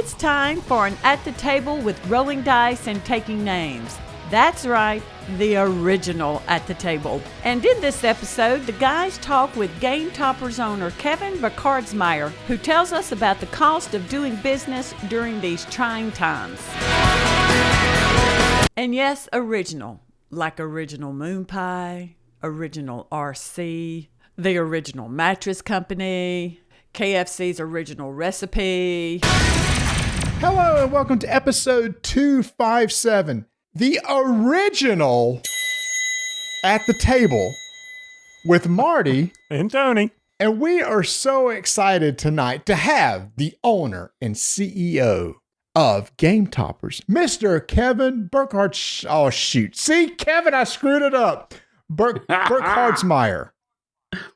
It's time for an At the Table with rolling dice and taking names. That's right, the original At the Table. And in this episode, the guys talk with Game Toppers owner Kevin Burky, who tells us about the cost of doing business during these trying times. And yes, original, like original moon pie, original RC, the original mattress company, KFC's original recipe. Hello and welcome to episode 257, the original At the Table with Marty and Tony. And we are so excited tonight to have the owner and CEO of Game Toppers, Mr. Kevin Burky. Oh, shoot. See, Kevin, I screwed it up. Burky.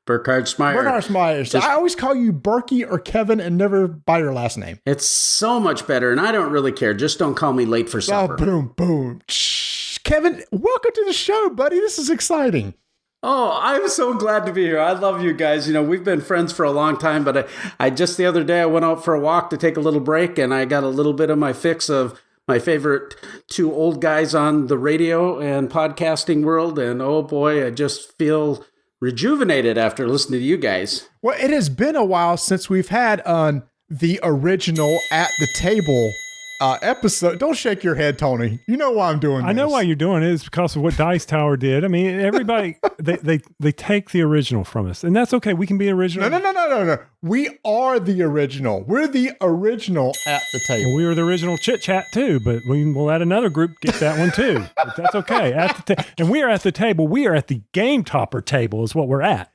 Burky. So I always call you Burky or Kevin and never by your last name. It's so much better, and I don't really care. Just don't call me late for supper. Oh, boom, boom. Kevin, welcome to the show, buddy. This is exciting. Oh, I'm so glad to be here. I love you guys. You know, we've been friends for a long time, but I just the other day I went out for a walk to take a little break, and I got a little bit of my fix of my favorite two old guys on the radio and podcasting world, and oh boy, I just feel rejuvenated after listening to you guys. Well, it has been a while since we've had the original At the Table episode. Don't shake your head, Tony. You know why I'm doing this. I know why you're doing it. It's because of what Dice Tower did. I mean, everybody, they take the original from us, and that's okay. We can be original. No. We are the original. We're the original At the Table. Well, we were the original Chit Chat too, but we'll let another group get that one too. But that's okay. And we are at the table. We are at the Game Topper table is what we're at.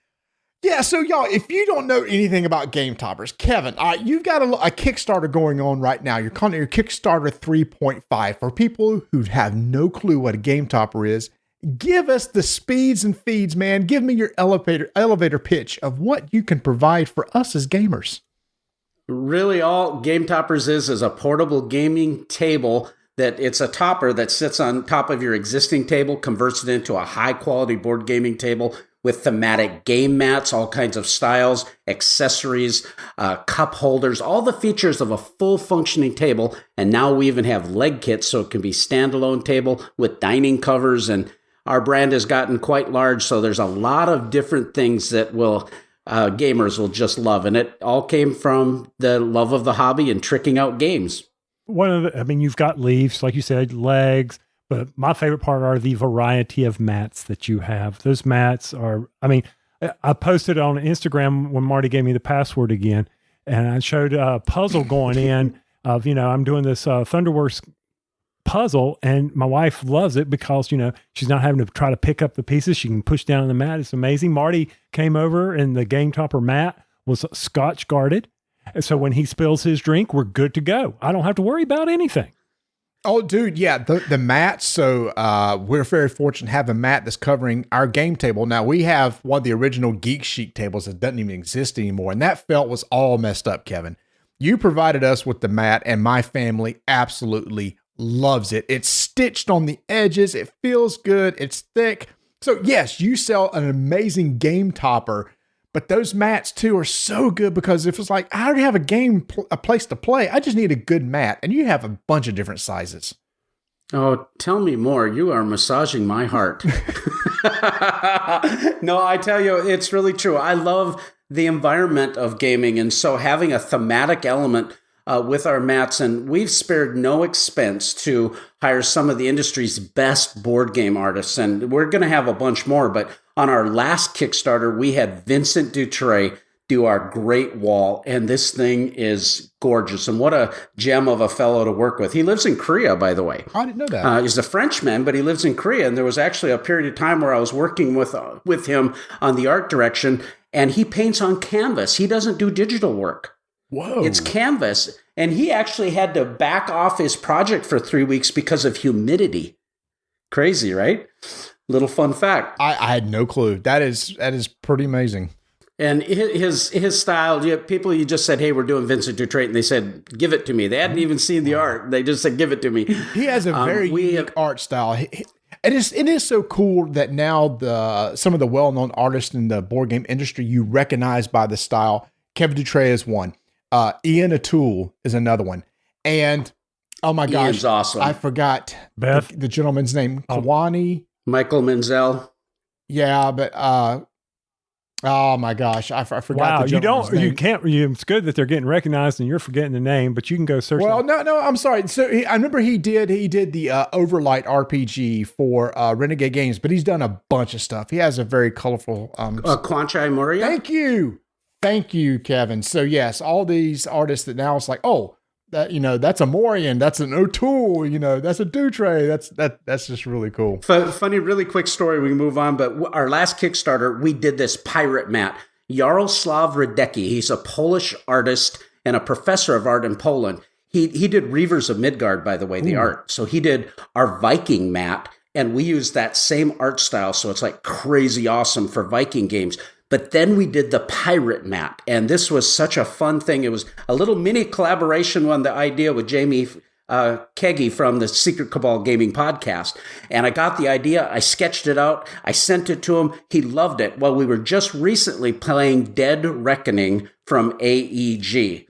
Yeah, so y'all, if you don't know anything about Game Toppers, Kevin, you've got a Kickstarter going on right now. You're calling it your Kickstarter 3.5. For people who have no clue what a Game Topper is, give us the speeds and feeds, man. Give me your elevator pitch of what you can provide for us as gamers. Really, all Game Toppers is a portable gaming table that it's a topper that sits on top of your existing table, converts it into a high-quality board gaming table with thematic game mats, all kinds of styles, accessories, cup holders, all the features of a full functioning table. And now we even have leg kits, so it can be standalone table with dining covers. And our brand has gotten quite large, so there's a lot of different things that gamers will just love. And it all came from the love of the hobby and tricking out games. You've got leaves, like you said, legs. But my favorite part are the variety of mats that you have. Those mats are, I posted on Instagram when Marty gave me the password again, and I showed a puzzle going in of, I'm doing this Thunderworks puzzle, and my wife loves it because, she's not having to try to pick up the pieces. She can push down on the mat. It's amazing. Marty came over, and the Game Topper mat was Scotch guarded. And so when he spills his drink, we're good to go. I don't have to worry about anything. Oh, dude, yeah, the mats. So we're very fortunate to have a mat that's covering our game table. Now, we have one of the original Geek Chic tables that doesn't even exist anymore, and that felt was all messed up, Kevin. You provided us with the mat, and my family absolutely loves it. It's stitched on the edges. It feels good. It's thick. So, yes, you sell an amazing game topper, but those mats, too, are so good because if it's like, I already have a place to play, I just need a good mat. And you have a bunch of different sizes. Oh, tell me more. You are massaging my heart. No, I tell you, it's really true. I love the environment of gaming. And so having a thematic element with our mats, and we've spared no expense to hire some of the industry's best board game artists. And we're going to have a bunch more, but on our last Kickstarter, we had Vincent Dutray do our great wall, and this thing is gorgeous. And what a gem of a fellow to work with. He lives in Korea, by the way. I didn't know that. He's a Frenchman, but he lives in Korea. And there was actually a period of time where I was working with him on the art direction, and he paints on canvas. He doesn't do digital work. Whoa. It's canvas. And he actually had to back off his project for 3 weeks because of humidity. Crazy, right? Little fun fact. I had no clue. That is pretty amazing. And his style, people, you just said, hey, we're doing Vincent Dutray, and they said, give it to me. They hadn't even seen the art. They just said, give it to me. He has a very unique art style. It is so cool that now some of the well-known artists in the board game industry you recognize by the style. Kevin Dutray is one. Ian O'Toole is another one. And oh my gosh, Ian's awesome. I forgot Beth? the gentleman's name, Kawani. Michael Menzel. Yeah, but oh my gosh, I forgot. Wow, the gentleman's name. you can't. It's good that they're getting recognized and you're forgetting the name, but you can go search. Well, no, I'm sorry. So I remember he did the Overlight RPG for Renegade Games, but he's done a bunch of stuff. He has a very colorful. Kwanchai Moria. Thank you, Kevin. So yes, all these artists that now it's like, oh, that that's a Morian, that's an O'Toole, that's a Dutre. That's just really cool. Funny, really quick story. We can move on, but our last Kickstarter, we did this pirate mat. Jaroslav Radecki, he's a Polish artist and a professor of art in Poland. He did Reavers of Midgard, by the way, the art. So he did our Viking mat, and we used that same art style. So it's like crazy awesome for Viking games. But then we did the pirate mat, and this was such a fun thing. It was a little mini collaboration on the idea with Jamie Keggy from the Secret Cabal Gaming podcast. And I got the idea. I sketched it out. I sent it to him. He loved it. Well, we were just recently playing Dead Reckoning from AEG.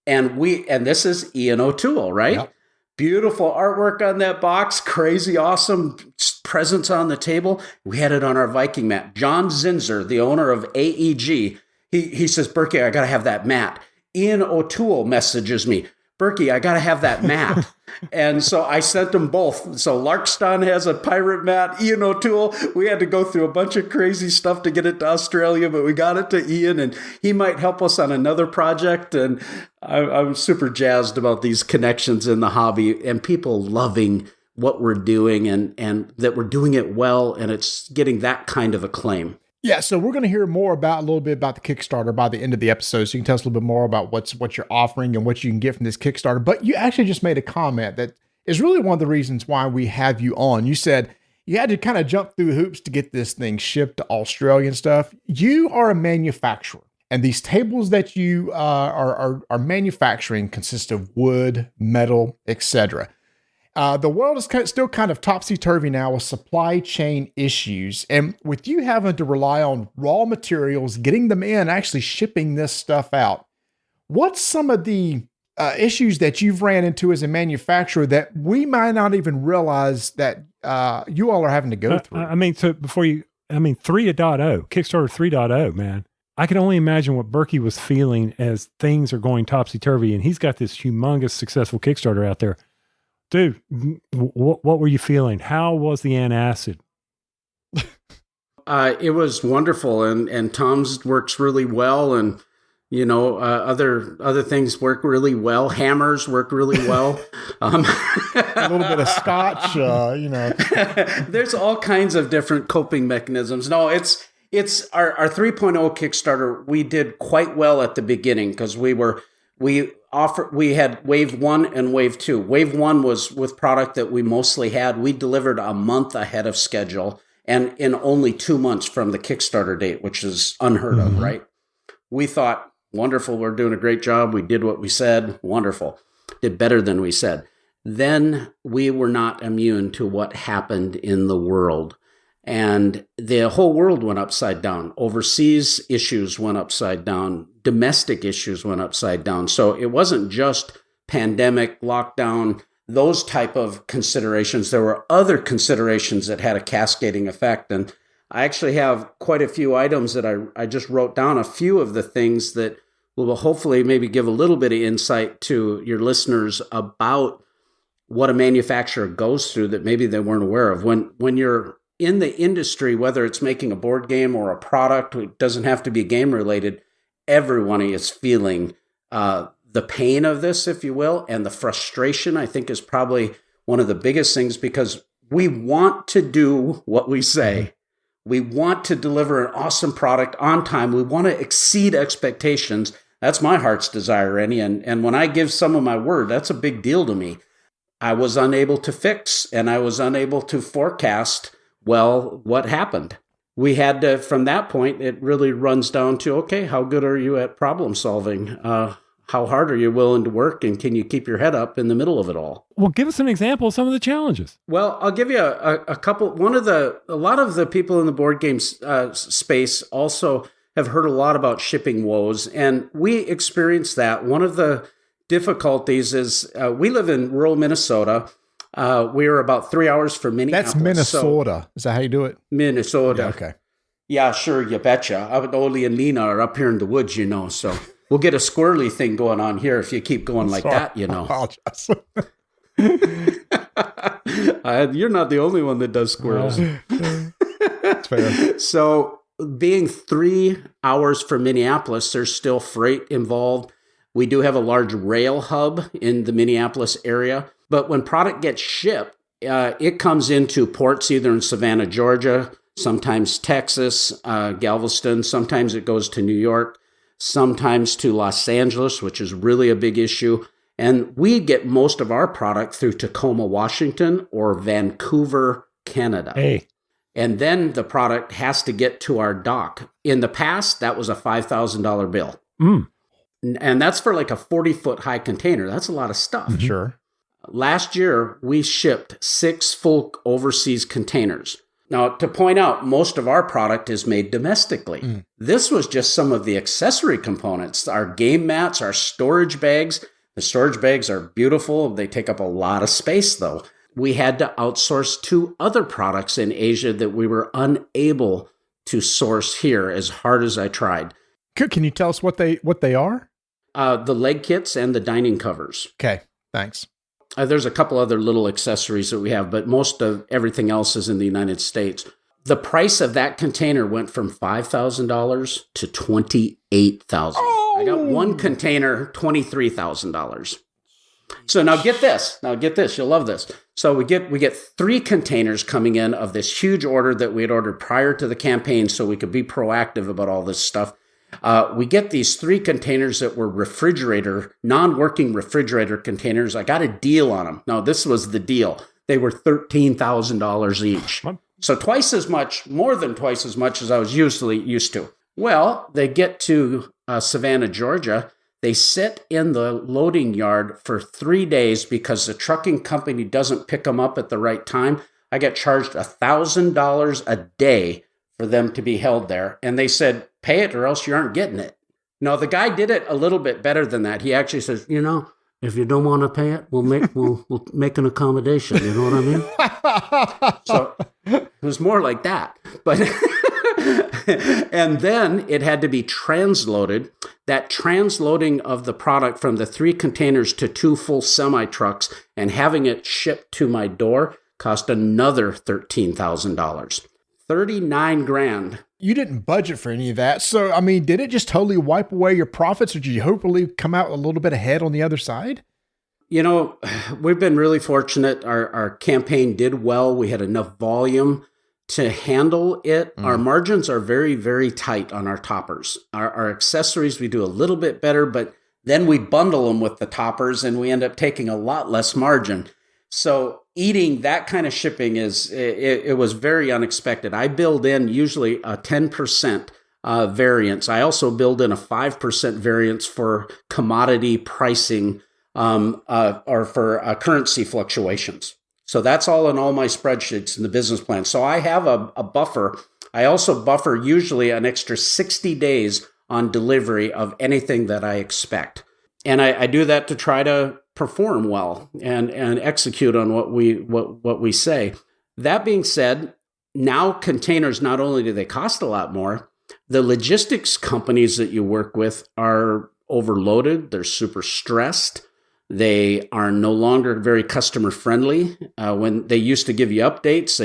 And this is Ian O'Toole, right? Yep. Beautiful artwork on that box. Crazy awesome presents on the table. We had it on our Viking mat. John Zinzer, the owner of AEG, he says, Burky, I got to have that mat. Ian O'Toole messages me, Burky, I got to have that mat. And so I sent them both. So Larkston has a pirate mat. Ian O'Toole, we had to go through a bunch of crazy stuff to get it to Australia, but we got it to Ian, and he might help us on another project. And I'm super jazzed about these connections in the hobby and people loving what we're doing and that we're doing it well, and it's getting that kind of acclaim. Yeah, so we're going to hear more a little bit about the Kickstarter by the end of the episode. So you can tell us a little bit more about what you're offering and what you can get from this Kickstarter. But you actually just made a comment that is really one of the reasons why we have you on. You said you had to kind of jump through hoops to get this thing shipped to Australia and stuff. You are a manufacturer, and these tables that you are manufacturing consist of wood, metal, etc. The world is still kind of topsy-turvy now with supply chain issues. And with you having to rely on raw materials, getting them in, actually shipping this stuff out, what's some of the issues that you've ran into as a manufacturer that we might not even realize that you all are having to go through? 3.0, Kickstarter 3.0, man. I can only imagine what Burky was feeling as things are going topsy-turvy, and he's got this humongous successful Kickstarter out there. Dude, what were you feeling? How was the antacid? It was wonderful, and Tom's works really well, and other things work really well. Hammers work really well. A little bit of scotch, There's all kinds of different coping mechanisms. No, it's our 3.0 Kickstarter. We did quite well at the beginning because we had wave 1 and wave 2. Wave 1 was with product that we mostly had. We delivered a month ahead of schedule and in only 2 months from the Kickstarter date, which is unheard of, right? We thought, wonderful, we're doing a great job. We did what we said. Wonderful. Did better than we said. Then we were not immune to what happened in the world. And the whole world went upside down. Overseas issues went upside down. Domestic issues went upside down. So it wasn't just pandemic, lockdown, those type of considerations. There were other considerations that had a cascading effect. And I actually have quite a few items that I just wrote down, a few of the things that will hopefully maybe give a little bit of insight to your listeners about what a manufacturer goes through that maybe they weren't aware of. When you're in the industry, whether it's making a board game or a product, it doesn't have to be game related, everyone is feeling the pain of this, if you will, and the frustration, I think, is probably one of the biggest things because we want to do what we say. We want to deliver an awesome product on time. We want to exceed expectations. That's my heart's desire, Annie. And when I give someone my word, that's a big deal to me. I was unable to fix and I was unable to forecast what happened. We had to, from that point, it really runs down to, okay, how good are you at problem solving? How hard are you willing to work? And can you keep your head up in the middle of it all? Well, give us an example of some of the challenges. Well, I'll give you a couple. A lot of the people in the board game space also have heard a lot about shipping woes. And we experienced that. One of the difficulties is we live in rural Minnesota. We're about 3 hours from Minneapolis. That's Minnesota. Is that how you do it? Minnesota. Yeah, okay. Yeah, sure, you betcha. Oli and Lena are up here in the woods, so we'll get a squirrely thing going on here if you keep going like that, I apologize. You're not the only one that does squirrels. That's fair. So being 3 hours from Minneapolis, there's still freight involved. We do have a large rail hub in the Minneapolis area. But when product gets shipped, it comes into ports either in Savannah, Georgia, sometimes Texas, Galveston. Sometimes it goes to New York, sometimes to Los Angeles, which is really a big issue. And we get most of our product through Tacoma, Washington, or Vancouver, Canada. Hey. And then the product has to get to our dock. In the past, that was a $5,000 bill. And that's for like a 40-foot high container. That's a lot of stuff. Sure. Last year, we shipped 6 full overseas containers. Now, to point out, most of our product is made domestically. This was just some of the accessory components, our game mats, our storage bags. The storage bags are beautiful. They take up a lot of space, though. We had to outsource 2 other products in Asia that we were unable to source here as hard as I tried. Can you tell us what they are? The leg kits and the dining covers. Okay, thanks. There's a couple other little accessories that we have, but most of everything else is in the United States. The price of that container went from $5,000 to $28,000. I got one container, $23,000. So now get this. You'll love this. So we get 3 containers coming in of this huge order that we had ordered prior to the campaign so we could be proactive about all this stuff. We get these 3 containers that were non-working refrigerator containers. I got a deal on them. Now, this was the deal. They were $13,000 each. So more than twice as much as I was usually used to. Well, they get to Savannah, Georgia. They sit in the loading yard for 3 days because the trucking company doesn't pick them up at the right time. I got charged $1,000 a day for them to be held there. And they said, pay it or else you aren't getting it. No, the guy did it a little bit better than that. He actually says, if you don't want to pay it, we'll make an accommodation. You know what I mean? So it was more like that. But and then it had to be transloaded. That transloading of the product from the 3 containers to 2 full semi-trucks and having it shipped to my door cost another $13,000. 39 grand. You didn't budget for any of that. So, I mean, did it just totally wipe away your profits, or did you hopefully come out a little bit ahead on the other side? We've been really fortunate. Our campaign did well. We had enough volume to handle it. Our margins are very, very tight on our toppers. Our accessories, we do a little bit better, but then we bundle them with the toppers and we end up taking a lot less margin. So eating that kind of shipping it was very unexpected. I build in usually a 10% variance. I also build in a 5% variance for commodity pricing or for currency fluctuations. So that's all in all my spreadsheets in the business plan. So I have a buffer. I also buffer usually an extra 60 days on delivery of anything that I expect. And I do that to try to perform well and execute on what we say. That being said, now containers, not only do they cost a lot more, the logistics companies that you work with are overloaded. They're super stressed. They are no longer very customer friendly. When they used to give you updates,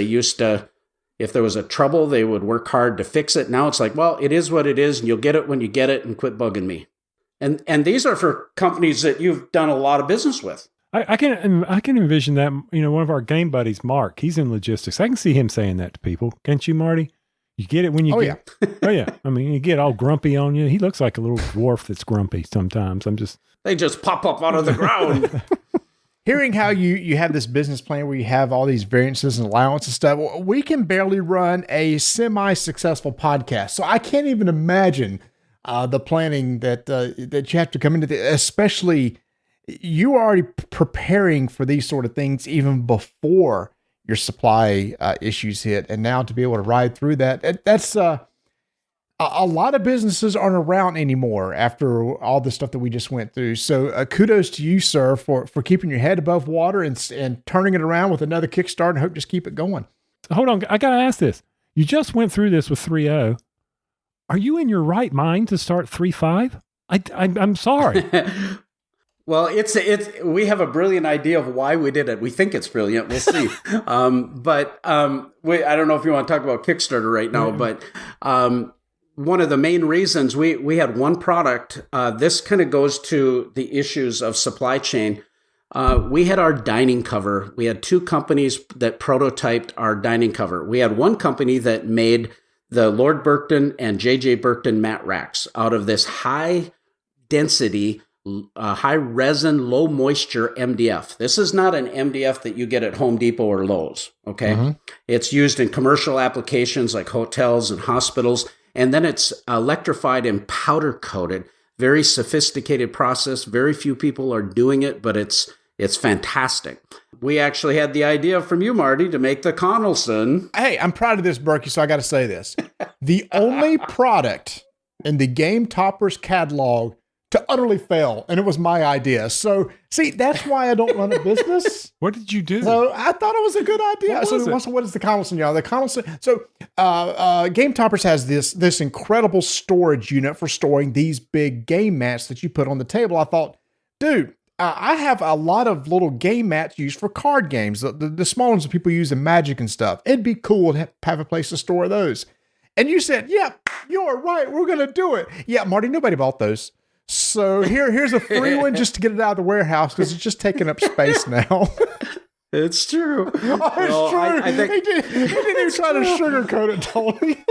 if there was a trouble, they would work hard to fix it. Now it's like, well, it is what it is, and you'll get it when you get it, and quit bugging me. And these are for companies that you've done a lot of business with. I can envision that. One of our game buddies, Mark, he's in logistics. I can see him saying that to people. Can't you, Marty? You get it when you get. Yeah. Oh yeah. I mean, you get all grumpy on you. He looks like a little dwarf that's grumpy sometimes. They just pop up out of the ground. Hearing how you have this business plan where you have all these variances and allowance and stuff, we can barely run a semi-successful podcast. So I can't even imagine the planning that you have to come into, especially you are already preparing for these sort of things even before your supply issues hit. And now to be able to ride through that, that's a lot of businesses aren't around anymore after all the stuff that we just went through. So kudos to you, sir, for keeping your head above water and turning it around with another Kickstarter, and hope just keep it going. Hold on. I got to ask this. You just went through this with 3.0. Are you in your right mind to start 3.5? I'm sorry. Well, we have a brilliant idea of why we did it. We think it's brilliant. We'll see. I don't know if you want to talk about Kickstarter right now, but one of the main reasons we had one product, this kind of goes to the issues of supply chain. We had our dining cover. We had two companies that prototyped our dining cover. We had one company that made the Lord Burkton and J.J. Burkton mat racks out of this high density, high resin, low moisture MDF. This is not an MDF that you get at Home Depot or Lowe's. Okay. Mm-hmm. It's used in commercial applications like hotels and hospitals. And then it's electrified and powder coated. Very sophisticated process. Very few people are doing it, but it's fantastic. We actually had the idea from you, Marty, to make the Connellson. Hey, I'm proud of this, Burky, so I got to say this. The only product in the Game Toppers catalog to utterly fail, and it was my idea. So, see, that's why I don't run a business. What did you do? So I thought it was a good idea. What is the Connellson, y'all? The Connellson. So Game Toppers has this incredible storage unit for storing these big game mats that you put on the table. I thought, dude, I have a lot of little game mats used for card games, the small ones that people use in Magic and stuff. It'd be cool to have a place to store those. And you said, yeah, you're right. We're going to do it. Yeah, Marty, nobody bought those. So here's a free one just to get it out of the warehouse because it's just taking up space now. It's true. Oh, it's true. I think he didn't even try to sugarcoat it, Tony.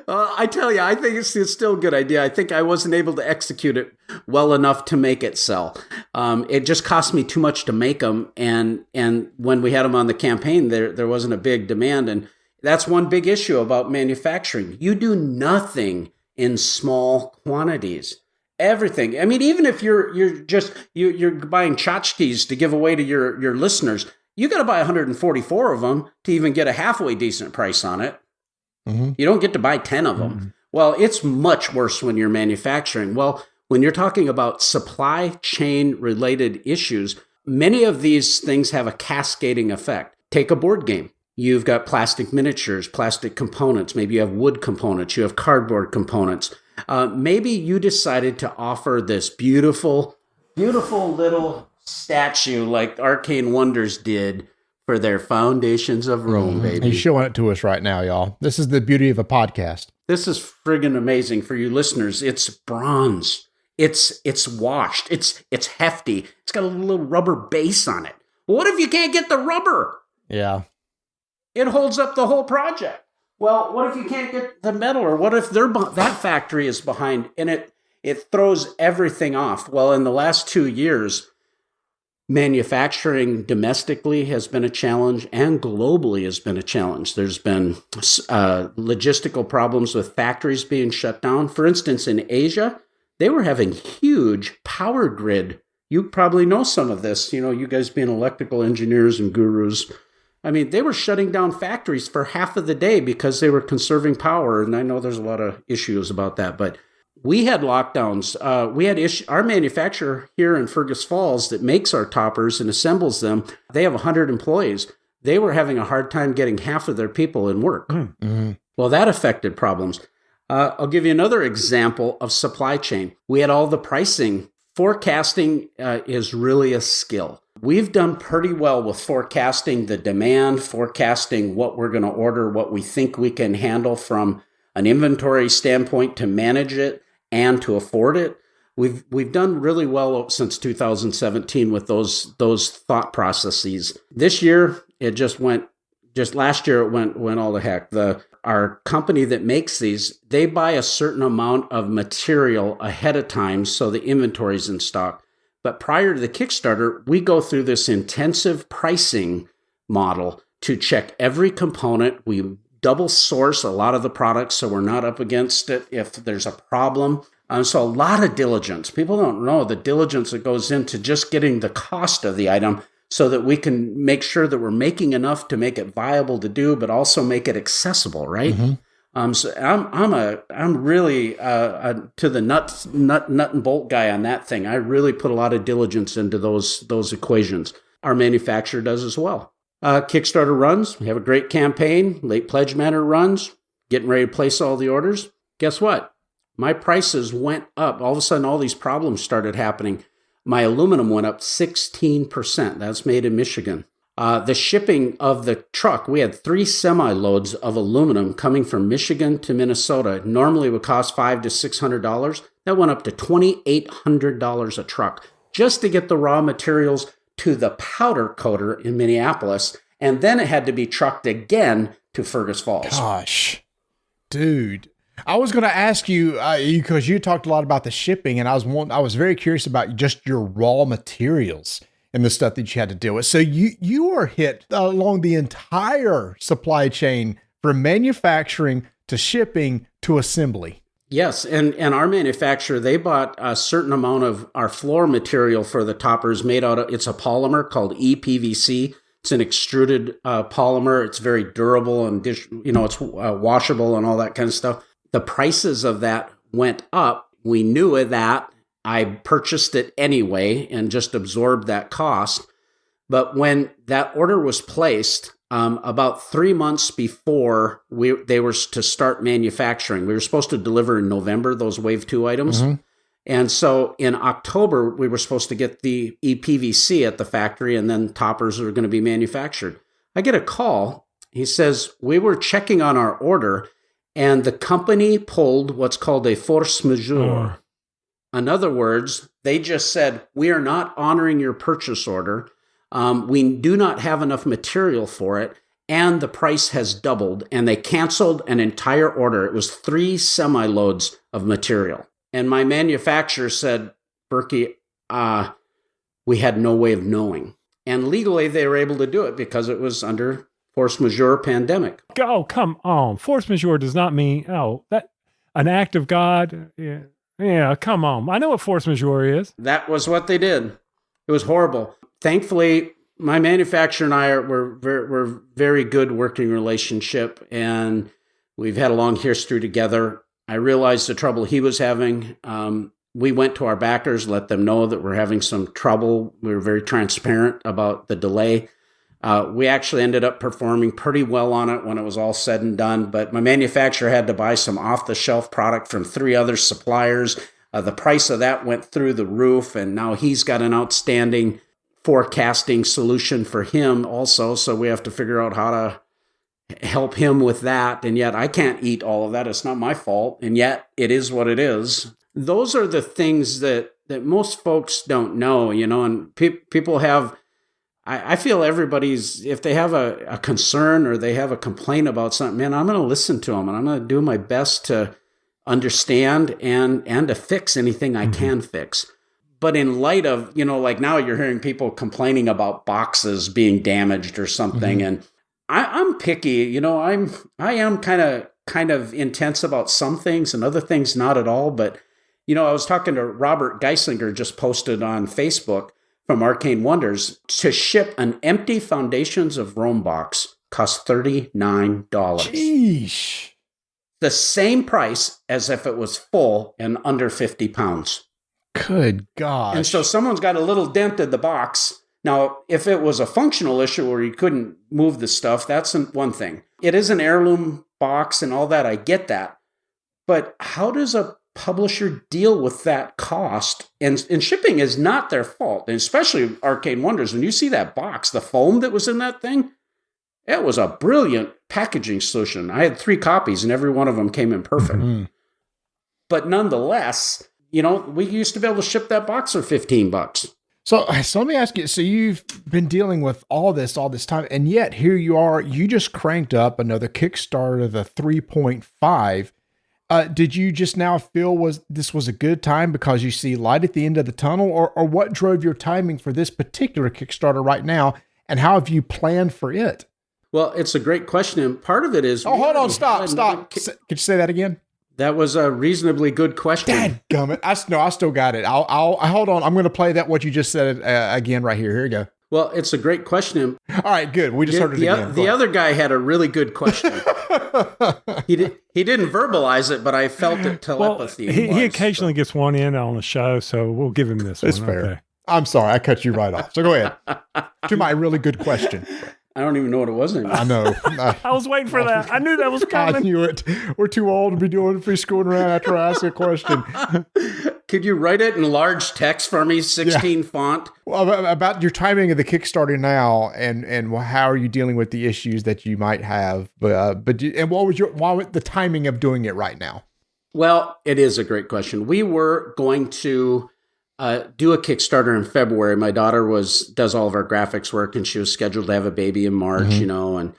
I tell you, I think it's still a good idea. I think I wasn't able to execute it well enough to make it sell. It just cost me too much to make them. And when we had them on the campaign, there wasn't a big demand. And that's one big issue about manufacturing. You do nothing in small quantities. Everything. I mean, even if you're buying tchotchkes to give away to your listeners, you got to buy 144 of them to even get a halfway decent price on it. Mm-hmm. You don't get to buy 10 of them. Mm-hmm. Well, it's much worse when you're manufacturing. Well, when you're talking about supply chain related issues, many of these things have a cascading effect. Take a board game. You've got plastic miniatures, plastic components. Maybe you have wood components. You have cardboard components. Maybe you decided to offer this beautiful, beautiful little statue like Arcane Wonders did for their Foundations of Rome, baby. He's showing it to us right now, y'all. This is the beauty of a podcast. This is friggin' amazing for you listeners. It's bronze. It's washed. It's hefty. It's got a little rubber base on it. What if you can't get the rubber? Yeah. It holds up the whole project. Well, what if you can't get the metal, or what if that factory is behind and it throws everything off? Well, in the last 2 years, manufacturing domestically has been a challenge and globally has been a challenge. There's been logistical problems with factories being shut down. For instance, in Asia, they were having huge power grid. You probably know some of this, you guys being electrical engineers and gurus. I mean, they were shutting down factories for half of the day because they were conserving power. And I know there's a lot of issues about that, but we had lockdowns. We had our manufacturer here in Fergus Falls that makes our toppers and assembles them. They have 100 employees. They were having a hard time getting half of their people in work. Mm-hmm. Well, that affected problems. I'll give you another example of supply chain. We had all the pricing. Forecasting is really a skill. We've done pretty well with forecasting the demand, forecasting what we're going to order, what we think we can handle from an inventory standpoint to manage it and to afford it. We've done really well since 2017 with those thought processes. This year, last year it went all the heck. Our company that makes these, they buy a certain amount of material ahead of time so the inventory's in stock. But prior to the Kickstarter, we go through this intensive pricing model to check every component. We double source a lot of the products so we're not up against it if there's a problem. So a lot of diligence. People don't know the diligence that goes into just getting the cost of the item so that we can make sure that we're making enough to make it viable to do, but also make it accessible, right? Mm-hmm. So I'm really to the nut and bolt guy on that thing. I really put a lot of diligence into those equations. Our manufacturer does as well. Kickstarter runs. We have a great campaign. Late Pledge Matter runs. Getting ready to place all the orders. Guess what? My prices went up. All of a sudden, all these problems started happening. My aluminum went up 16%. That's made in Michigan. The shipping of the truck, we had 3 semi-loads of aluminum coming from Michigan to Minnesota. Normally would cost $500 to $600. That went up to $2,800 a truck just to get the raw materials to the powder coater in Minneapolis. And then it had to be trucked again to Fergus Falls. Gosh, dude. I was going to ask you, because you talked a lot about the shipping, and I was very curious about just your raw materials and the stuff that you had to deal with. So you were hit along the entire supply chain from manufacturing to shipping to assembly. Yes, and our manufacturer, they bought a certain amount of our floor material for the toppers made out of, it's a polymer called EPVC. It's an extruded polymer. It's very durable and it's washable and all that kind of stuff. The prices of that went up. We knew that. I purchased it anyway and just absorbed that cost. But when that order was placed, about 3 months before they were to start manufacturing, we were supposed to deliver in November, those Wave 2 items. Mm-hmm. And so in October, we were supposed to get the EPVC at the factory, and then toppers are going to be manufactured. I get a call. He says, we were checking on our order, and the company pulled what's called a force majeure. In other words, they just said, we are not honoring your purchase order. We do not have enough material for it, and the price has doubled, and they canceled an entire order. It was 3 semi-loads of material. And my manufacturer said, Burky, we had no way of knowing. And legally, they were able to do it because it was under force majeure pandemic. Oh, come on. Force majeure does not mean, that an act of God. Yeah, come on. I know what force majeure is. That was what they did. It was horrible. Thankfully, my manufacturer and I were very good working relationship, and we've had a long history together. I realized the trouble he was having. We went to our backers, let them know that we're having some trouble. We were very transparent about the delay. We actually ended up performing pretty well on it when it was all said and done, but my manufacturer had to buy some off-the-shelf product from 3 other suppliers. The price of that went through the roof, and now he's got an outstanding forecasting solution for him also, so we have to figure out how to help him with that, and yet I can't eat all of that. It's not my fault, and yet it is what it is. Those are the things that most folks don't know, and people have... I feel everybody's, if they have a concern or they have a complaint about something, man, I'm going to listen to them, and I'm going to do my best to understand and to fix anything I can fix. But in light of, like now you're hearing people complaining about boxes being damaged or something, and I'm picky, I am kind of intense about some things and other things not at all. But, I was talking to Robert Geisinger, just posted on Facebook, from Arcane Wonders, to ship an empty Foundations of Rome box costs $39. Sheesh. The same price as if it was full and under 50 pounds. Good God. And so someone's got a little dent in the box. Now, if it was a functional issue where you couldn't move the stuff, that's one thing. It is an heirloom box and all that. I get that. But how does a publisher deal with that cost? And shipping is not their fault, and especially Arcane Wonders. When you see that box, the foam that was in that thing, it was a brilliant packaging solution. I had 3 copies, and every one of them came in perfect. But nonetheless, we used to be able to ship that box for $15. So let me ask you, so you've been dealing with all this time, and yet here you are, you just cranked up another Kickstarter, the 3.5. Did you just now feel this was a good time because you see light at the end of the tunnel, or what drove your timing for this particular Kickstarter right now, and how have you planned for it? Well, it's a great question, and part of it is... Oh, hold on, stop. Could you say that again? That was a reasonably good question. Dadgummit. I still got it. I'll hold on. I'm going to play what you just said again right here. Here you go. Well, it's a great question. All right, good. We just heard it again. The other guy had a really good question. He didn't verbalize it, but I felt it telepathy. He occasionally gets one in on the show, so we'll give him this one. It's fair. Okay. I'm sorry, I cut you right off. So go ahead. To my really good question. I don't even know what it was anymore. I know. I was waiting for that. I knew that was coming. I knew it. We're too old to be screwing around after I ask a question. Could you write it in large text for me, 16 font? Well, about your timing of the Kickstarter now, and how are you dealing with the issues that you might have? And what was the timing of doing it right now? Well, it is a great question. We were going to do a Kickstarter in February. My daughter does all of our graphics work, and she was scheduled to have a baby in March, and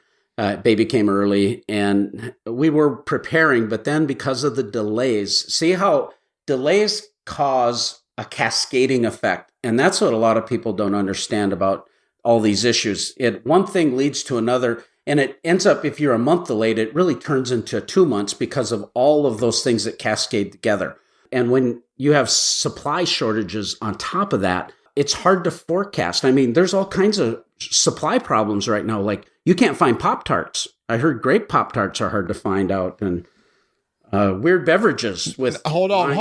baby came early, and we were preparing, but then because of the delays, see how delays cause a cascading effect. And that's what a lot of people don't understand about all these issues. One thing leads to another, and it ends up, if you're a month delayed, it really turns into 2 months because of all of those things that cascade together. And when you have supply shortages on top of that, it's hard to forecast. I mean, there's all kinds of supply problems right now. Like, you can't find Pop-Tarts. I heard grape Pop-Tarts are hard to find out, and weird beverages with hold on.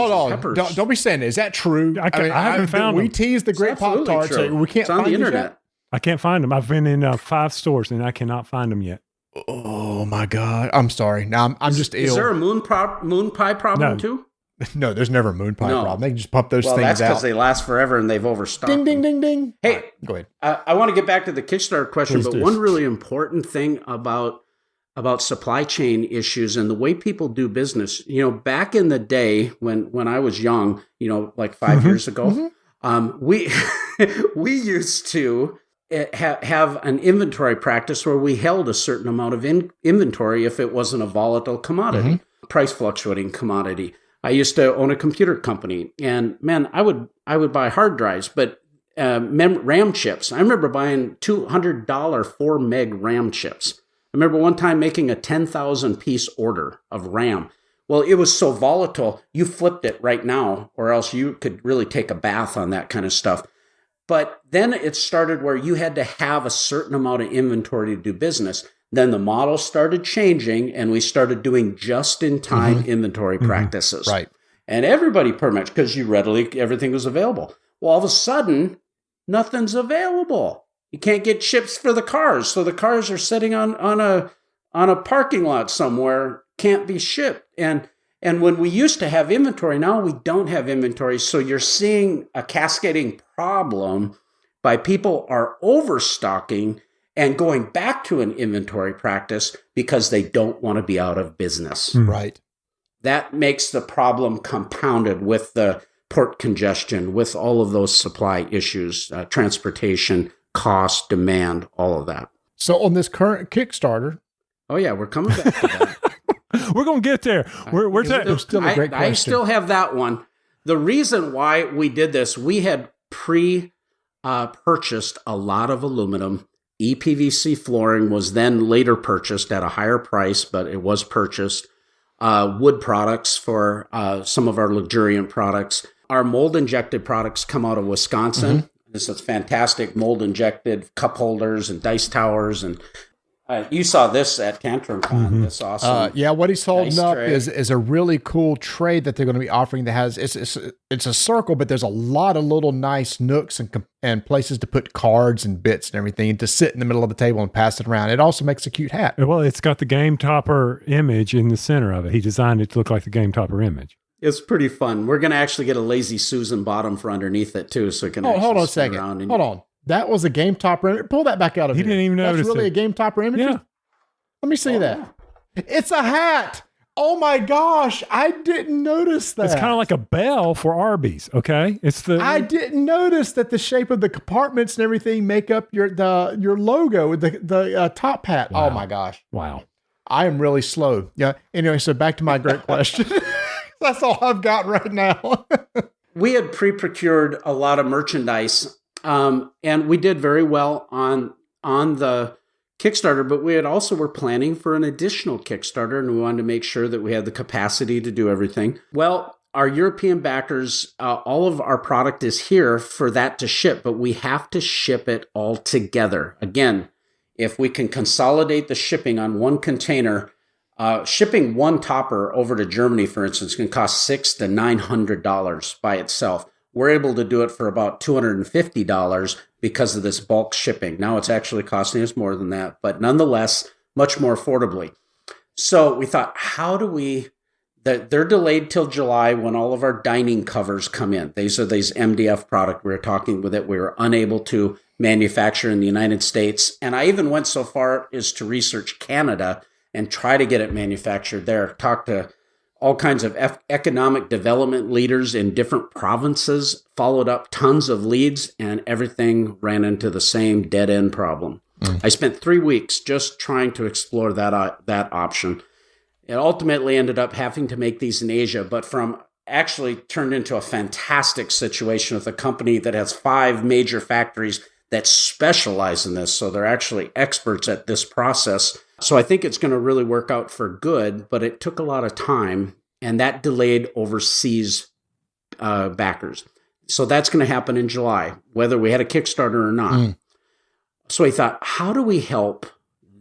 Don't be saying it. Is that true? I haven't found them. We teased the grape Pop-Tarts. We can't find the internet. Yet? I can't find them. I've been in 5 stores and I cannot find them yet. Oh my God! I'm sorry. Now I'm just ill. Is there a moon pie problem too? No, there's never a moon pie problem. They can just pump those things out. Well, that's because they last forever and they've overstocked. Ding, ding, ding, ding. Hey, right, go ahead. I want to get back to the Kickstarter question, Please but do. one really important thing about supply chain issues and the way people do business, back in the day when I was young, like 5 years ago, we we used to have an inventory practice where we held a certain amount of inventory if it wasn't a volatile commodity, price fluctuating commodity. I used to own a computer company, and man, I would buy hard drives, but RAM chips. I remember buying $200 4 meg RAM chips. I remember one time making a 10,000 piece order of RAM. Well, it was so volatile, you flipped it right now, or else you could really take a bath on that kind of stuff. But then it started where you had to have a certain amount of inventory to do business. Then the model started changing, and we started doing just-in-time inventory practices. Right. And everybody pretty much, because everything was available. Well, all of a sudden, nothing's available. You can't get chips for the cars, so the cars are sitting on a parking lot somewhere, can't be shipped. And when we used to have inventory, now we don't have inventory. So you're seeing a cascading problem by people are overstocking and going back to an inventory practice because they don't want to be out of business. Right. That makes the problem compounded with the port congestion, with all of those supply issues, transportation, cost, demand, all of that. So on this current Kickstarter. Oh, yeah, we're coming back to that. We're going to get there. We're still a great question. I still have that one. The reason why we did this, we had purchased a lot of aluminum. EPVC flooring was then later purchased at a higher price, but it was purchased. Wood products for some of our luxuriant products. Our mold-injected products come out of Wisconsin. This is fantastic mold-injected cup holders and dice towers. And you saw this at TantrumCon. This awesome. Yeah, what he's holding up tray. is a really cool tray that they're going to be offering that has, it's a circle, but there's a lot of little nice nooks and places to put cards and bits and everything, and to sit in the middle of the table and pass it around. It also makes a cute hat. Well, it's got the Game Topper image in the center of it. He designed it to look like the Game Topper image. It's pretty fun. We're going to actually get a Lazy Susan bottom for underneath it, too, so it can hold on a second. Hold on. That was a Game Topper image. Pull that back out of He here. didn't even notice That's really it. a Game Topper image? Yeah. Let me see that. It's a hat. Oh my gosh. I didn't notice that. It's kind of like a bell for Arby's, okay? I didn't notice that the shape of the compartments and everything make up your logo with the top hat. Wow. Oh my gosh. Wow. I am really slow. Yeah. Anyway, so back to my great question. That's all I've got right now. We had pre-procured a lot of merchandise, and we did very well on the Kickstarter, but we had also were planning for an additional Kickstarter, and we wanted to make sure that we had the capacity to do everything. Well, our European backers, all of our product is here for that to ship, but we have to ship it all together. Again, if we can consolidate the shipping on one container, shipping one topper over to Germany, for instance, can cost $600 to $900 by itself. We're able to do it for about $250 because of this bulk shipping. Now it's actually costing us more than that, but nonetheless, much more affordably. So we thought, how do we... They're delayed till July when all of our dining covers come in. These are these MDF product we were talking with that we were unable to manufacture in the United States. And I even went so far as to research Canada and try to get it manufactured there. Talk to all kinds of economic development leaders in different provinces, followed up tons of leads, and everything ran into the same dead-end problem. I spent 3 weeks just trying to explore that option. It ultimately ended up having to make these in Asia, but from actually turned into a fantastic situation with a company that has 5 major factories that specialize in this. So they're actually experts at this process. So I think it's going to really work out for good, but it took a lot of time, and that delayed overseas backers. So that's going to happen in July, whether we had a Kickstarter or not. So I thought, how do we help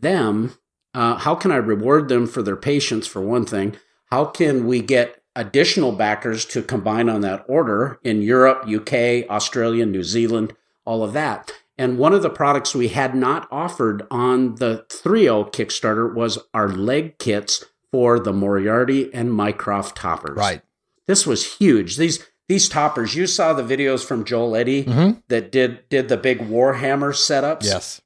them? How can I reward them for their patience, for one thing? How can we get additional backers to combine on that order in Europe, UK, Australia, New Zealand, all of that? And one of the products we had not offered on the 3.0 Kickstarter was our leg kits for the Moriarty and Mycroft toppers. Right. This was huge. These toppers, you saw the videos from Joel Eddy that did the big Warhammer setups. Yes.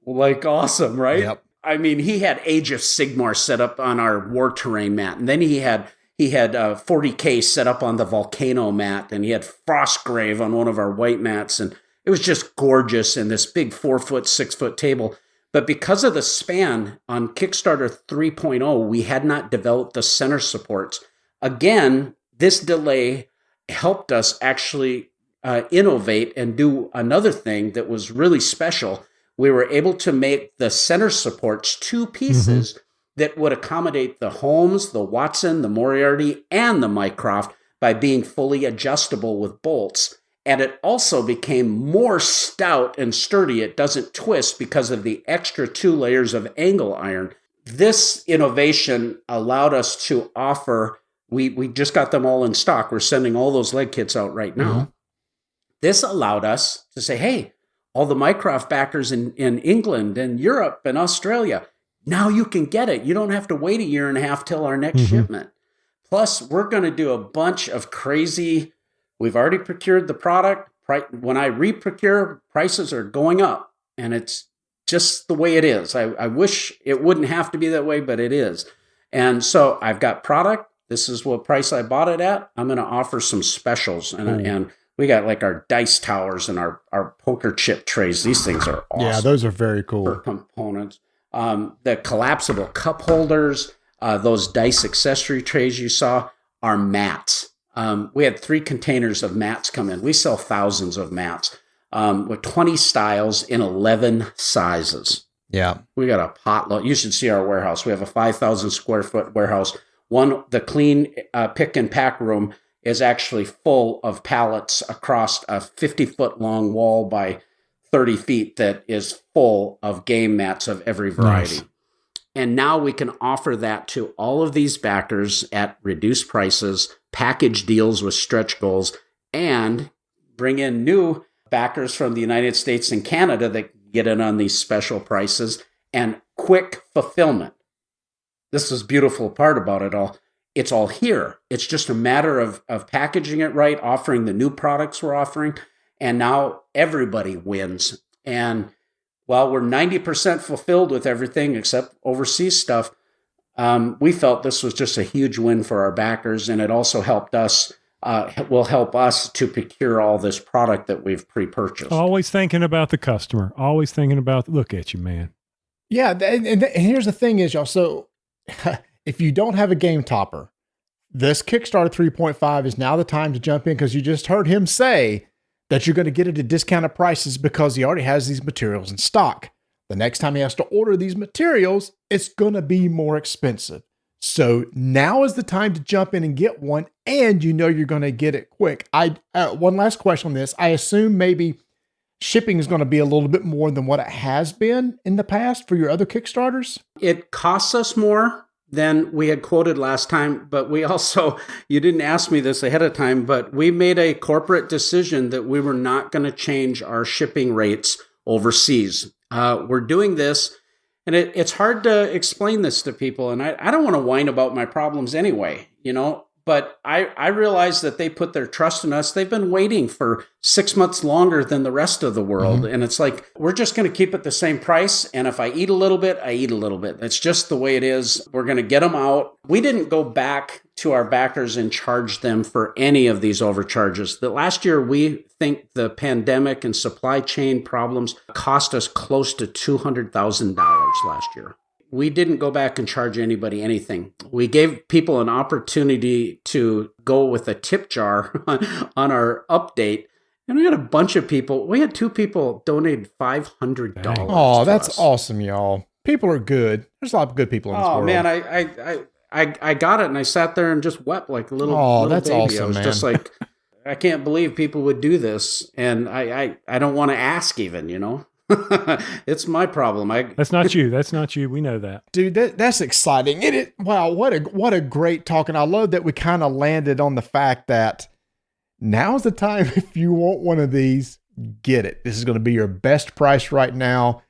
Like awesome, right? Yep. I mean, he had Age of Sigmar set up on our war terrain mat, and then he had 40K set up on the Volcano mat, and he had Frostgrave on one of our white mats, and it was just gorgeous, and this big 4-foot, 6-foot table. But because of the span on Kickstarter 3.0, we had not developed the center supports. Again, this delay helped us actually innovate and do another thing that was really special. We were able to make the center supports 2 pieces that would accommodate the Holmes, the Watson, the Moriarty, and the Mycroft by being fully adjustable with bolts. And it also became more stout and sturdy. It doesn't twist because of the extra 2 layers of angle iron. This innovation allowed us to offer, we just got them all in stock. We're sending all those leg kits out right now. This allowed us to say, hey, all the Mycroft backers in England and Europe and Australia, now you can get it. You don't have to wait a year and a half till our next shipment. Plus, we're going to do a bunch of crazy, we've already procured the product. When I re-procure, prices are going up, and it's just the way it is. I wish it wouldn't have to be that way, but it is. And so I've got product. This is what price I bought it at. I'm going to offer some specials, and we got like our dice towers and our poker chip trays. These things are awesome. Yeah, those are very cool. For components. The collapsible cup holders, those dice accessory trays you saw are mats. We had 3 containers of mats come in. We sell thousands of mats with 20 styles in 11 sizes. Yeah. We got a potluck. You should see our warehouse. We have a 5,000 square foot warehouse. The clean pick and pack room is actually full of pallets across a 50-foot long wall by 30 feet that is full of game mats of every variety. Nice. And now we can offer that to all of these backers at reduced prices, package deals with stretch goals, and bring in new backers from the United States and Canada that get in on these special prices and quick fulfillment. This is the beautiful part about it all. It's all here. It's just a matter of packaging it right, offering the new products we're offering, and now everybody wins. And while we're 90% fulfilled with everything except overseas stuff, we felt this was just a huge win for our backers, and it also helped us, will help us to procure all this product that we've pre-purchased. Always thinking about the customer. Always thinking about, look at you, man. Yeah, and here's the thing is, y'all, so if you don't have a game topper, this Kickstarter 3.5 is now the time to jump in, because you just heard him say that you're going to get it at discounted prices because he already has these materials in stock. The next time he has to order these materials, it's going to be more expensive. So now is the time to jump in and get one, and you know you're going to get it quick. One last question on this. I assume maybe shipping is going to be a little bit more than what it has been in the past for your other Kickstarters? It costs us more than we had quoted last time, but we also, you didn't ask me this ahead of time, but we made a corporate decision that we were not going to change our shipping rates overseas. We're doing this, and it's hard to explain this to people, and I don't want to whine about my problems anyway, but I realize that they put their trust in us. They've been waiting for 6 months longer than the rest of the world. Mm-hmm. And it's like, we're just going to keep it the same price. And if I eat a little bit, I eat a little bit. That's just the way it is. We're going to get them out. We didn't go back to our backers and charge them for any of these overcharges. The last year, we think the pandemic and supply chain problems cost us close to $200,000 last year. We didn't go back and charge anybody anything. We gave people an opportunity to go with a tip jar on our update. And we had a bunch of people. We had 2 people donate $500. Oh, that's awesome, y'all. People are good. There's a lot of good people in this world. Oh, man, I got it, and I sat there and just wept like a little that's baby. Awesome, I was man. just like, I can't believe people would do this. And I don't want to ask even, It's my problem. That's not you. That's not you. We know that, dude. That's exciting. Wow, what a great talk, and I love that we kind of landed on the fact that now's the time. If you want one of these, get it. This is going to be your best price right now,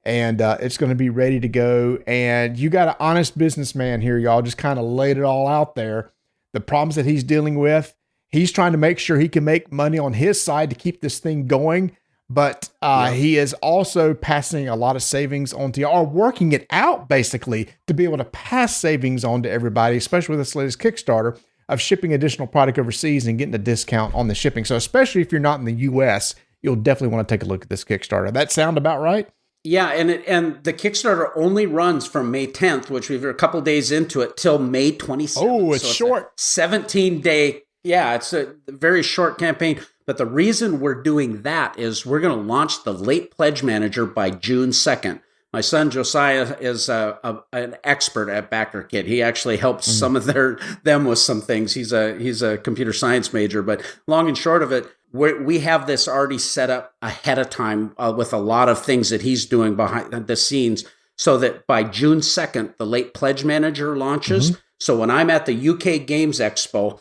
and it's going to be ready to go. And you got an honest businessman here, y'all. Just kind of laid it all out there. The problems that he's dealing with. He's trying to make sure he can make money on his side to keep this thing going. But he is also passing a lot of savings on to you, or working it out basically to be able to pass savings on to everybody, especially with this latest Kickstarter of shipping additional product overseas and getting a discount on the shipping. So especially if you're not in the US, you'll definitely want to take a look at this Kickstarter. That sound about right? Yeah, and the Kickstarter only runs from May 10th, which we're a couple days into it, till May 27th. Oh, it's short. 17-day. Yeah, it's a very short campaign. But the reason we're doing that is we're going to launch the late pledge manager by June 2nd. My son Josiah is an expert at BackerKit. He actually helps some of them with some things. He's a computer science major. But long and short of it, we have this already set up ahead of time with a lot of things that he's doing behind the scenes, so that by June 2nd, the late pledge manager launches. Mm-hmm. So when I'm at the UK Games Expo,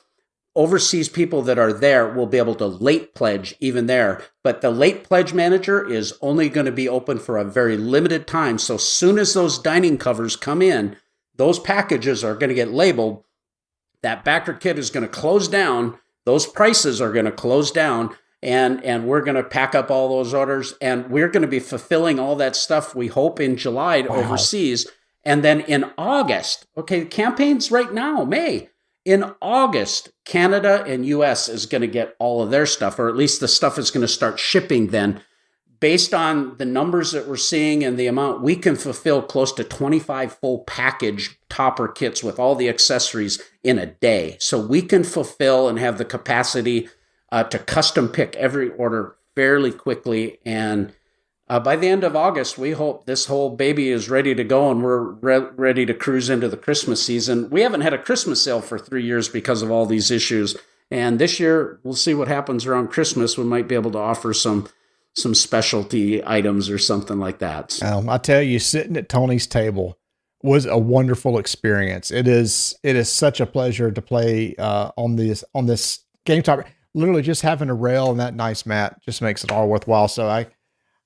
overseas people that are there will be able to late pledge even there. But the late pledge manager is only going to be open for a very limited time. So soon as those dining covers come in, those packages are going to get labeled. That BackerKit is going to close down. Those prices are going to close down. And we're going to pack up all those orders. And we're going to be fulfilling all that stuff, we hope, in July overseas. And then in August, okay, the campaign's right now, May. In August, Canada and US is going to get all of their stuff, or at least the stuff is going to start shipping then. Based on the numbers that we're seeing and the amount, we can fulfill close to 25 full package topper kits with all the accessories in a day. So we can fulfill and have the capacity to custom pick every order fairly quickly. And by the end of August, we hope this whole baby is ready to go, and we're ready to cruise into the Christmas season. We haven't had a Christmas sale for 3 years because of all these issues. And this year, we'll see what happens around Christmas. We might be able to offer some specialty items or something like that. I tell you, sitting at Tony's table was a wonderful experience. It is such a pleasure to play on this game top. Literally just having a rail and that nice mat just makes it all worthwhile. So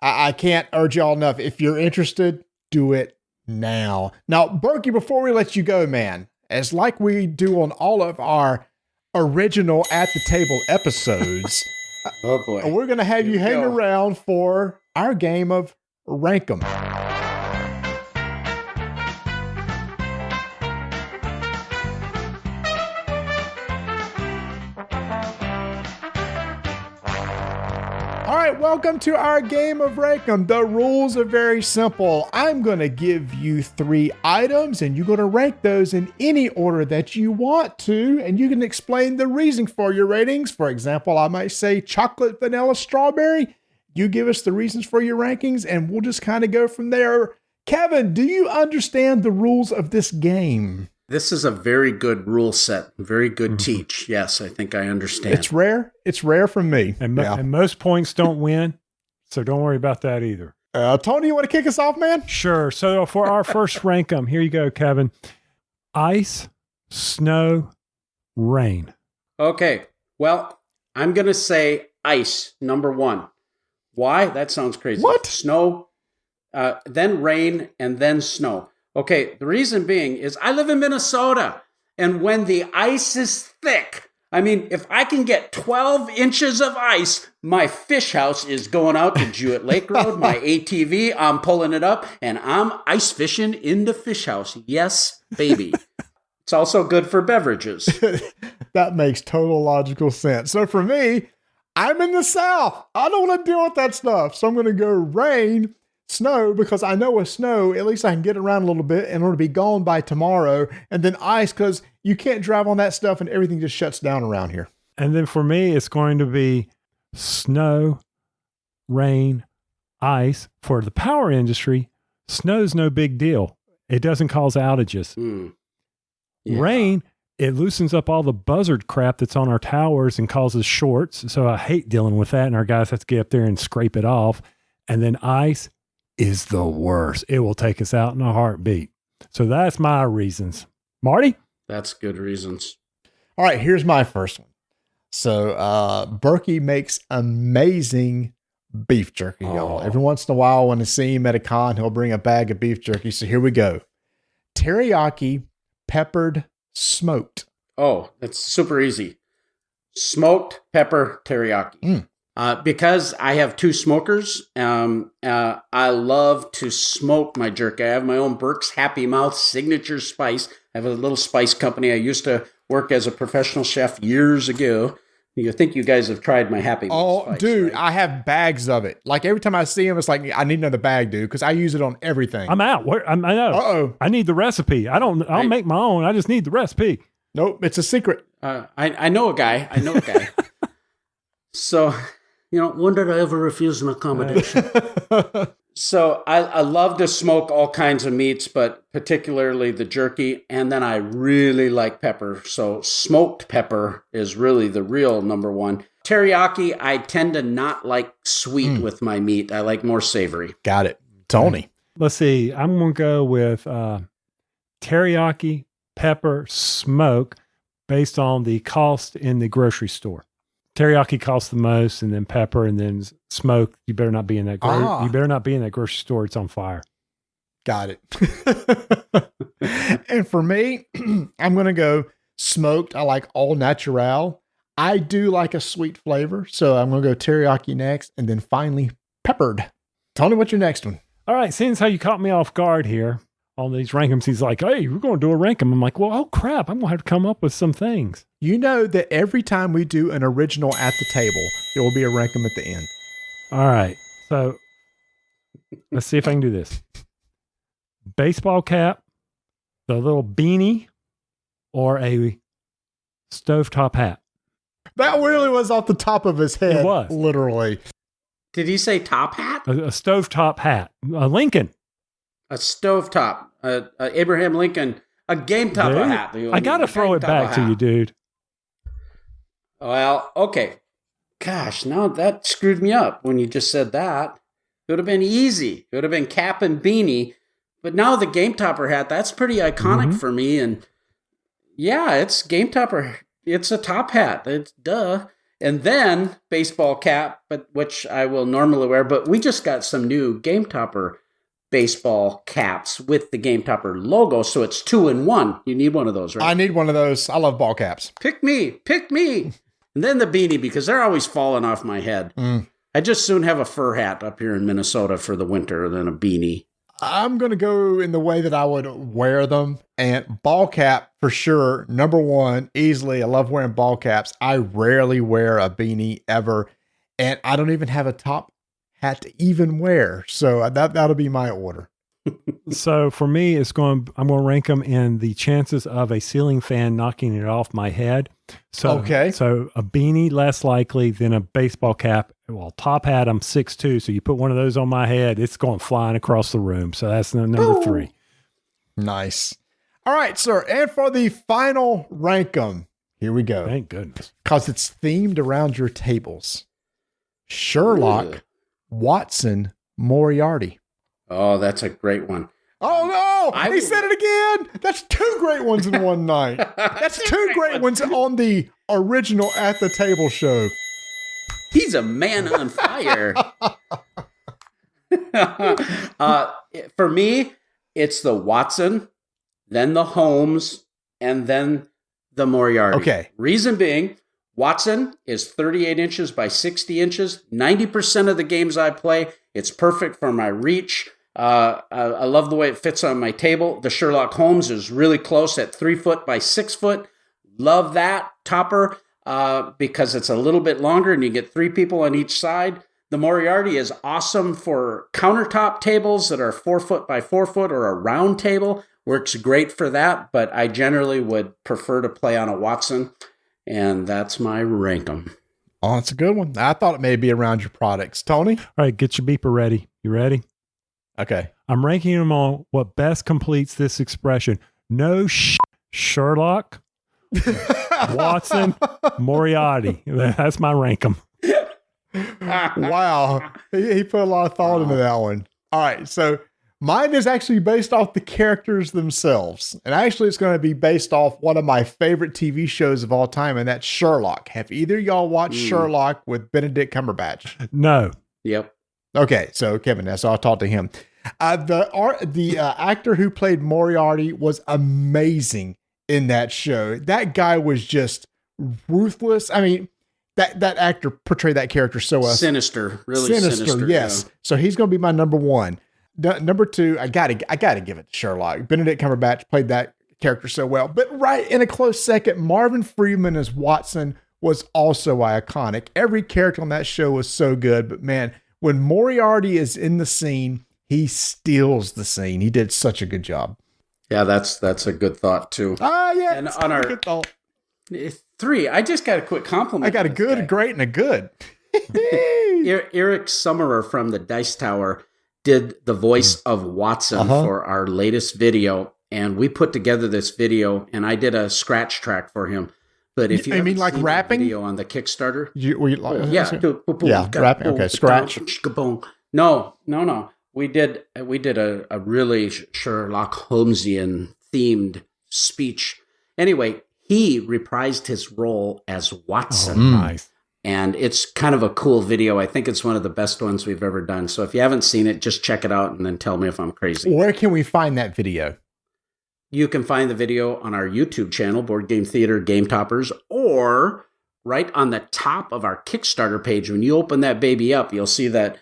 I can't urge y'all enough. If you're interested, do it now. Now, Burky, before we let you go, man, as like we do on all of our original At the Table episodes, oh boy, we're going to have you hang around for our game of Rank 'em. All right, welcome to our game of Rank 'em. The rules are very simple. I'm going to give you 3 items, and you're going to rank those in any order that you want to, and you can explain the reason for your ratings. For example, I might say chocolate, vanilla, strawberry. You give us the reasons for your rankings, and we'll just kind of go from there. Kevin, do you understand the rules of this game? This is a very good rule set. Very good teach. Yes, I think I understand. It's rare. It's rare from me. And most points don't win, so don't worry about that either. Tony, you want to kick us off, man? Sure. So for our first rank 'em, here you go, Kevin. Ice, snow, rain. Okay. Well, I'm going to say ice, number 1. Why? That sounds crazy. What? Snow, then rain, and then snow. Okay, the reason being is I live in Minnesota, and when the ice is thick, I mean, if I can get 12 inches of ice, my fish house is going out to Jewett Lake Road, my ATV, I'm pulling it up, and I'm ice fishing in the fish house. Yes, baby. It's also good for beverages. That makes total logical sense. So for me, I'm in the South. I don't want to deal with that stuff. So I'm going to go rain, snow, because I know with snow, at least I can get around a little bit and it'll be gone by tomorrow. And then ice, because you can't drive on that stuff and everything just shuts down around here. And then for me, it's going to be snow, rain, ice. For the power industry, snow's no big deal. It doesn't cause outages. Yeah. Rain, it loosens up all the buzzard crap that's on our towers and causes shorts. So I hate dealing with that. And our guys have to get up there and scrape it off. And then ice is the worst. It will take us out in a heartbeat. So that's my reasons. Marty? That's good reasons. All right, here's my first one. So Burky makes amazing beef jerky, y'all. Every once in a while when I see him at a con, he'll bring a bag of beef jerky. So here we go. Teriyaki peppered smoked. Oh, that's super easy. Smoked pepper teriyaki. Because I have 2 smokers, I love to smoke my jerky. I have my own Burke's Happy Mouth signature spice. I have a little spice company. I used to work as a professional chef years ago. You think you guys have tried my Happy Mouth spice, dude, right? I have bags of it. Like every time I see them, it's like, I need another bag, dude, because I use it on everything. I'm out. I know. Uh-oh. I need the recipe. I'll make my own. I just need the recipe. Nope, it's a secret. I know a guy. So, when did I ever refuse an accommodation? So I love to smoke all kinds of meats, but particularly the jerky. And then I really like pepper. So smoked pepper is really the real number 1. Teriyaki, I tend to not like sweet with my meat. I like more savory. Got it. Tony. Let's see. I'm going to go with teriyaki, pepper, smoke based on the cost in the grocery store. Teriyaki costs the most, and then pepper, and then smoke. You better not be in that. You better not be in that grocery store. It's on fire. Got it. And for me, I'm going to go smoked. I like all natural. I do like a sweet flavor, so I'm going to go teriyaki next, and then finally peppered. Tony, what's your next one? All right, seeing as how you caught me off guard here on these rankums, he's like, hey, we're going to do a rankum. I'm like, well, oh crap, I'm going to have to come up with some things. You know that every time we do an original at the table, there will be a rankum at the end. All right, so let's see if I can do this. Baseball cap, the little beanie, or a stovetop hat. That really was off the top of his head. It was. Literally. Did he say top hat? A stovetop hat. A Lincoln. A stovetop. Abraham Lincoln. A game top hat. I got to throw it back to you, dude. Well, okay. Gosh, now that screwed me up when you just said that. It would have been easy. It would have been cap and beanie. But now the game topper hat, that's pretty iconic for me. And yeah, it's game topper. It's a top hat. It's duh. And then baseball cap, but which I will normally wear. But we just got some new game topper baseball caps with the game topper logo. So it's 2 in 1. You need one of those, right? I need one of those. I love ball caps. Pick me. And then the beanie, because they're always falling off my head. I just soon have a fur hat up here in Minnesota for the winter than a beanie. I'm going to go in the way that I would wear them. And ball cap, for sure, number 1, easily. I love wearing ball caps. I rarely wear a beanie ever. And I don't even have a top hat to even wear. So that'll be my order. So for me, I'm going to rank them in the chances of a ceiling fan knocking it off my head. So a beanie, less likely than a baseball cap. Well, top hat, I'm 6'2", so you put one of those on my head, it's going flying across the room. So that's number 3. Nice. All right, sir. And for the final rankum, here we go. Thank goodness. Because it's themed around your tables. Sherlock, Watson, Moriarty. Oh, that's a great one. Oh, no. He said it again. That's 2 great ones in one night. That's 2 great ones on the original At the Table show. He's a man on fire. For me, it's the Watson, then the Holmes, and then the Moriarty. Okay. Reason being, Watson is 38 inches by 60 inches. 90% of the games I play, it's perfect for my reach. I love the way it fits on my table. The Sherlock Holmes is really close at 3 foot by 6 foot. Love that topper because it's a little bit longer and you get 3 people on each side. The Moriarty is awesome for countertop tables that are 4 foot by 4 foot or a round table. Works great for that, but I generally would prefer to play on a Watson, and that's my rankum. Oh, that's a good one. I thought it may be around your products. Tony? All right, get your beeper ready. You ready? Okay. I'm ranking them on what best completes this expression. No Sherlock, Watson, Moriarty. That's my rankum. Wow. He put a lot of thought into that one. All right. So mine is actually based off the characters themselves. And actually, it's going to be based off one of my favorite TV shows of all time, and that's Sherlock. Have either of y'all watched Sherlock with Benedict Cumberbatch? No. Yep. Okay. So Kevin, so I'll talk to him. The actor who played Moriarty was amazing in that show. That guy was just ruthless. I mean, that actor portrayed that character so well. Sinister, really sinister. Yes. Yeah. So he's going to be my number 1. Number 2, I gotta give it to Sherlock. Benedict Cumberbatch played that character so well. But right in a close second, Marvin Freeman as Watson was also iconic. Every character on that show was so good. But man, when Moriarty is in the scene, he steals the scene. He did such a good job. Yeah, that's a good thought too. Yeah. And on our good thought. 3, I just got a quick compliment. I got a good, a great, and a good. Eric Summerer from the Dice Tower did the voice of Watson for our latest video, and we put together this video, and I did a scratch track for him. But if you mean like rapping video on the Kickstarter, rapping. Okay, scratch. No. We did a really Sherlock Holmesian themed speech. Anyway, he reprised his role as Watson. Oh, nice. And it's kind of a cool video. I think it's one of the best ones we've ever done. So if you haven't seen it, just check it out and then tell me if I'm crazy. Where can we find that video? You can find the video on our YouTube channel, Board Game Theater Game Toppers, or right on the top of our Kickstarter page. When you open that baby up, you'll see that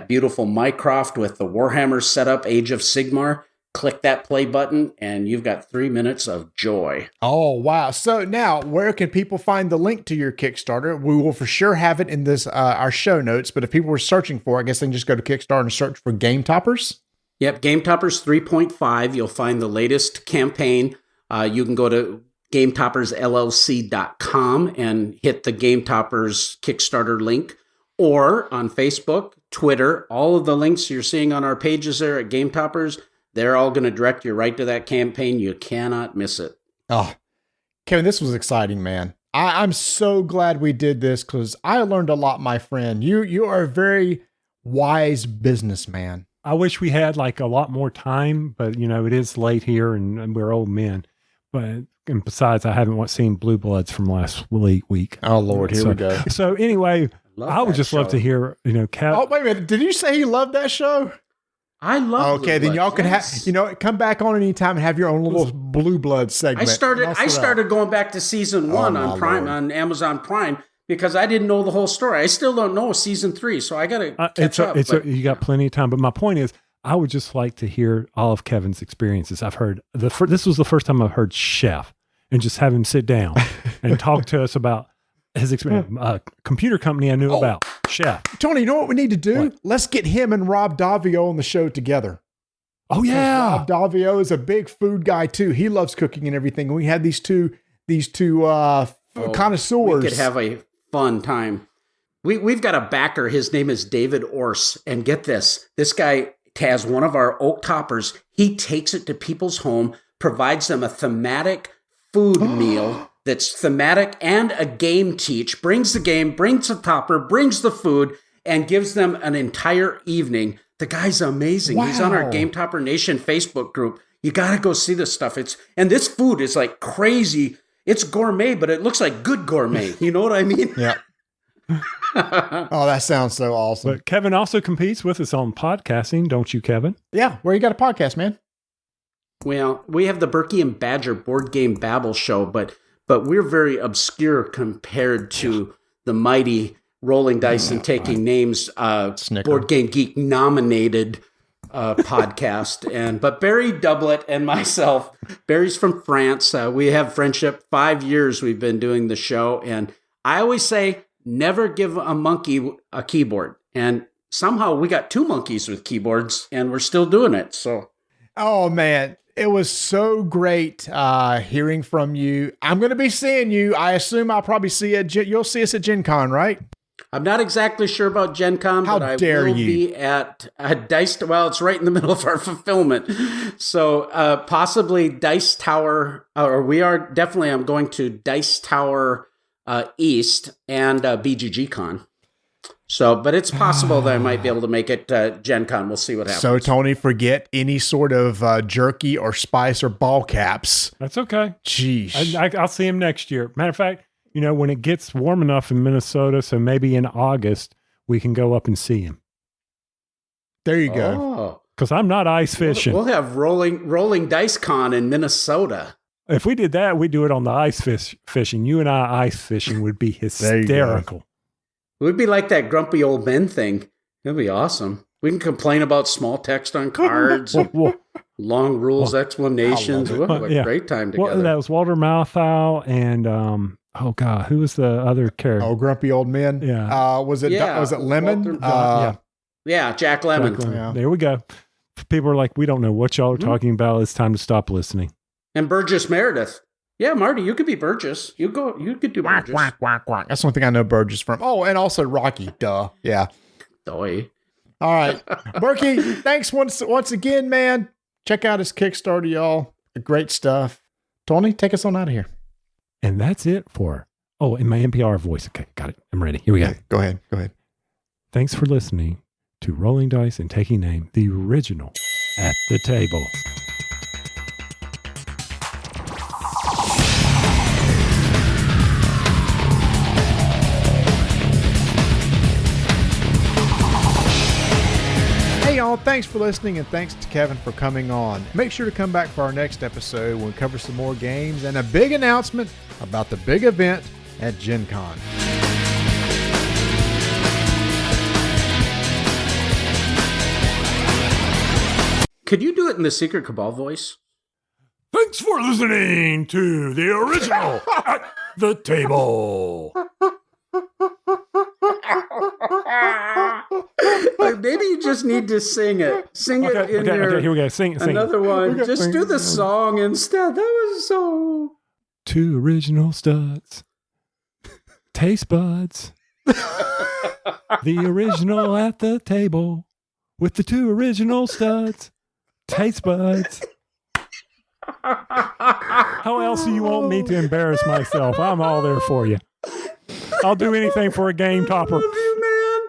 beautiful Mycroft with the Warhammer setup, Age of Sigmar. Click that play button, and you've got 3 minutes of joy. Oh, wow. So now, where can people find the link to your Kickstarter? We will for sure have it in this our show notes, but if people were searching for it, I guess they can just go to Kickstarter and search for Game Toppers? Yep, Game Toppers 3.5. You'll find the latest campaign. You can go to GameToppersLLC.com and hit the Game Toppers Kickstarter link, or on Facebook, Twitter. All of the links you're seeing on our pages there at Game Toppers, they're all going to direct you right to that campaign. You cannot miss it. Oh, Kevin, this was exciting, man. I'm so glad we did this because I learned a lot, my friend. You are a very wise businessman. I wish we had like a lot more time, but it is late here and we're old men. And besides, I haven't seen Blue Bloods from last week. Oh Lord, here we go. So anyway, I would just love to hear, Kat. Oh, wait a minute. Did you say you loved that show? I love. Okay, then y'all can have come back on anytime and have your own little Blue Blood segment. I started going back to season 1 on Prime, on Amazon Prime, because I didn't know the whole story. I still don't know season 3, so I got to catch up. You got plenty of time, but my point is, I would just like to hear all of Kevin's experiences. I've heard this was the first time I've heard Chef, and just have him sit down and talk to us about his experience. Computer company I knew about. Chef. Tony, you know what we need to do? What? Let's get him and Rob Davio on the show together. Oh yeah. Rob Davio is a big food guy too. He loves cooking and everything. We had these two connoisseurs. We could have a fun time. We've got a backer. His name is David Orse. And get this guy has one of our oak toppers. He takes it to people's home, provides them a thematic food meal that's thematic and a game teach, brings the game, brings the topper, brings the food, and gives them an entire evening. The guy's amazing. Wow. He's on our Game Topper Nation Facebook group. You got to go see this stuff. And this food is like crazy. It's gourmet, but it looks like good gourmet. You know what I mean? Yeah. Oh, that sounds so awesome. But Kevin also competes with us on podcasting, don't you, Kevin? Yeah. Where you got a podcast, man? Well, we have the Burky and Badger Board Game Babble show, but we're very obscure compared to the mighty Rolling Dice and Taking Names Board Game Geek nominated podcast. But Barry Doublet and myself, Barry's from France. We have friendship. 5 years we've been doing the show, and I always say never give a monkey a keyboard. And somehow we got 2 monkeys with keyboards, and we're still doing it. So, oh man, it was so great hearing from you. I'm going to be seeing you. I assume I'll probably see you. You'll see us at Gen Con, right? I'm not exactly sure about Gen Con, but I will be at Dice. Well, it's right in the middle of our fulfillment. So possibly Dice Tower, or we are definitely, I'm going to Dice Tower East and BGG Con. So, but it's possible that I might be able to make it Gen Con. We'll see what happens. So, Tony, forget any sort of jerky or spice or ball caps. That's okay. Jeez. I'll see him next year. Matter of fact, you know, when it gets warm enough in Minnesota, so maybe in August, we can go up and see him. There you go. Oh. Because I'm not ice fishing. We'll have rolling Dice Con in Minnesota. If we did that, we'd do it on the ice fishing. You and I ice fishing would be hysterical. It would be like that grumpy old men thing. It'd be awesome. We can complain about small text on cards, long rules, explanations. What a great time together. Well, that was Walter Malthau and oh god, who was the other character? Oh, grumpy old men. Yeah. Was it Lemon? Yeah, Jack Lemmon. Yeah. There we go. People are like, we don't know what y'all are talking about. It's time to stop listening. And Burgess Meredith. Yeah, Marty, you could be Burgess. You could do Burgess. Quack. That's one thing I know Burgess from. Oh, and also Rocky. Duh. Yeah. Doy. All right. Burky, thanks once again, man. Check out his Kickstarter, y'all. Great stuff. Tony, take us on out of here. And that's it for, in my NPR voice. Okay, got it. I'm ready. Here we go. Okay, go ahead. Thanks for listening to Rolling Dice and Taking Name, the original At the Table. Hey y'all, thanks for listening and thanks to Kevin for coming on. Make sure to come back for our next episode when we cover some more games and a big announcement about the big event at Gen Con. Could you do it in the Secret Cabal voice? Thanks for listening to the original At the Table. Maybe you just need to sing it. Sing it in your... Okay, here we go. Sing another one. Just do the song instead. That was so... 2 original studs. Taste buds. The original At the Table. With the 2 original studs. Taste buds. How else do you want me to embarrass myself? I'm all there for you. I'll do anything for a game topper. I love you,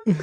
man.